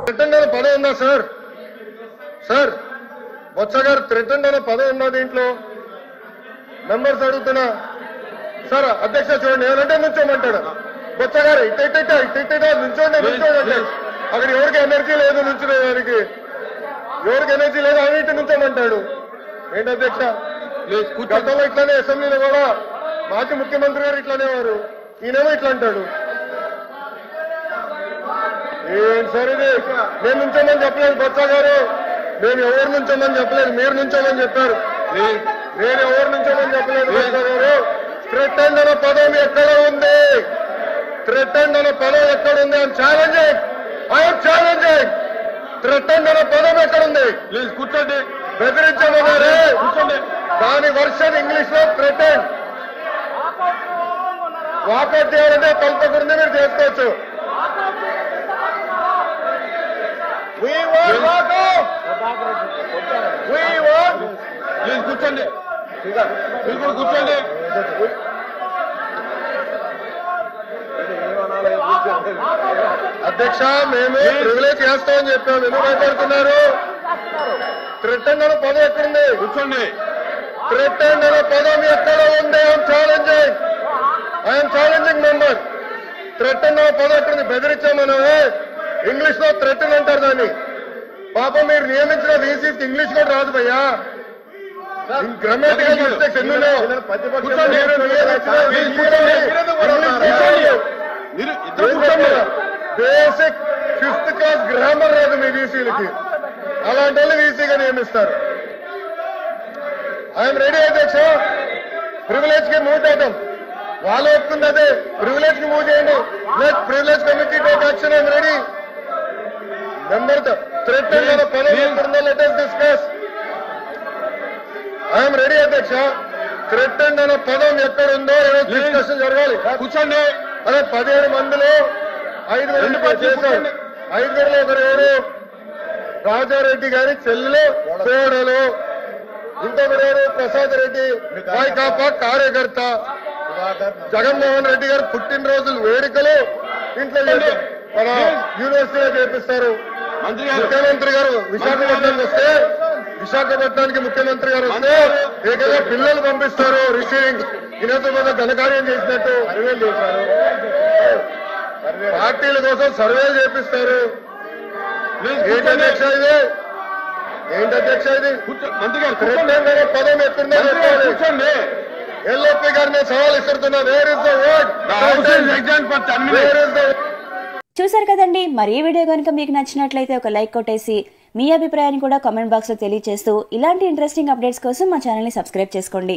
Threaten అనే పదం ఉందా సార్? సార్ బొత్స గారు థ్రెటన్ అనే పదం ఉందా దీంట్లో? మెంబర్స్ అడుగుతున్నా సార్. అధ్యక్ష చూడండి, ఏమంటే నుంచోమంటాడు బొత్స గారు. ఇట్ట నుంచోండి అంటాడు. అక్కడ ఎవరికి ఎనర్జీ లేదు నుంచునేదానికి, ఎవరికి ఎనర్జీ లేదు అని ఇటు నుంచోమంటాడు. ఏంటి అధ్యక్ష? గతంలో ఇట్లానే అసెంబ్లీలో కూడా మాజీ ముఖ్యమంత్రి గారు ఇట్లానే వారు, ఈయనేమో ఇట్లా అంటాడు. ఏం సార్ ఇది? నేను నుంచోమని చెప్పలేదు బొత్స గారు, మేము ఎవరు నుంచోమని చెప్పలేదు, మీరు నుంచోమని చెప్పారు. నేను ఎవరు నుంచోమని చెప్పలేదు బొత్స గారు. థ్రెటన్ అనే పదం ఎక్కడ ఉంది? థ్రెటన్ అనే పదం ఎక్కడుంది? I'm challenging. థ్రెటన్ అనే పదం ఎక్కడుంది? ప్లీజ్ కూర్చోండి. బెదిరించమన్నారే కూర్చోండి. దాని వర్షన్ ఇంగ్లీష్ లో థ్రెటన్. వాకౌట్ చేయాలంటే కల్పకుండా మీరు చేసుకోవచ్చు. ప్లీజ్ కూర్చోండి, కూర్చోండి. అధ్యక్ష మేము ప్రివిలేజ్ చేస్తామని చెప్పాము, ఎందుకు మాట్లాడుతున్నారు? థ్రెటన్ అనే పదం ఎక్కడుంది? కూర్చోండి. థ్రెటన్ అనే పదం ఎక్కడ ఉంది? I'm challenging member. థ్రెటన్ అనే పదం ఎక్కడుంది? బెదిరించామనమే ఇంగ్లీష్ లో థ్రెటన్ అంటారు దాన్ని. పాపం మీరు నియమించిన వీసీకి ఇంగ్లీష్ కూడా రాదు భయ్యా. గ్రామటికల్ మిస్టేక్స్ ఎన్నో. బేసిక్ 5th క్లాస్ గ్రామర్ రాదు మీ వీసీలకి, అలాంటి వాళ్ళు వీసీగా నియమిస్తారు. ఐఎమ్ రెడీ అధ్యక్ష. ప్రివిలేజ్ కి మూవ్ చేద్దాం. వాళ్ళు ఒప్పుకుంది అదే, ప్రివిలేజ్ కి మూవ్ చేయండి. Let privilege committee take action. I'm ready. Member threaten అనే పదం ఎక్కడుందో let us discuss. I'm ready అధ్యక్ష. థ్రెటన్ అనే పదం ఎక్కడుందో డిస్కషన్ జరగాలి. కూర్చోండి. అదే 17 మందిలో 5 చేశారు. 5లో ఒకరు రాజారెడ్డి గారి చెల్లెలు కోడలు, ఇంకొకరు ప్రసాద్ రెడ్డి వైకాపా కార్యకర్త. జగన్మోహన్ రెడ్డి గారు పుట్టినరోజులు వేడుకలు ఇంట్లో మన యూనివర్సిటీలో చేపిస్తారు. ముఖ్యమంత్రి గారు విశాఖపట్నానికి వస్తే, విశాఖపట్నానికి ముఖ్యమంత్రి గారు వస్తే ఏకంగా పిల్లలు పంపిస్తారు రిసీవింగ్. ఈయనతో మీద ఘనకార్యం చేసినట్టు సర్వేలు చేశారు. పార్టీల కోసం సర్వేలు చేపిస్తారు. ఏంటి అధ్యక్ష ఇది? పదం ఎక్కడుందో చెప్పాలి. ఎల్ఓపి గారు నేను సవాల్ ఇస్తున్నా. Where is the word? చూసారు కదండి. మరి ఈ వీడియో కనుక మీకు నచ్చినట్లయితే ఒక లైక్ కొట్టేసి మీ అభిప్రాయాన్ని కూడా కామెంట్ బాక్స్ లో తెలియజేస్తూ ఇలాంటి ఇంట్రెస్టింగ్ అప్డేట్స్ కోసం మా ఛానల్ ని సబ్స్క్రైబ్ చేసుకోండి.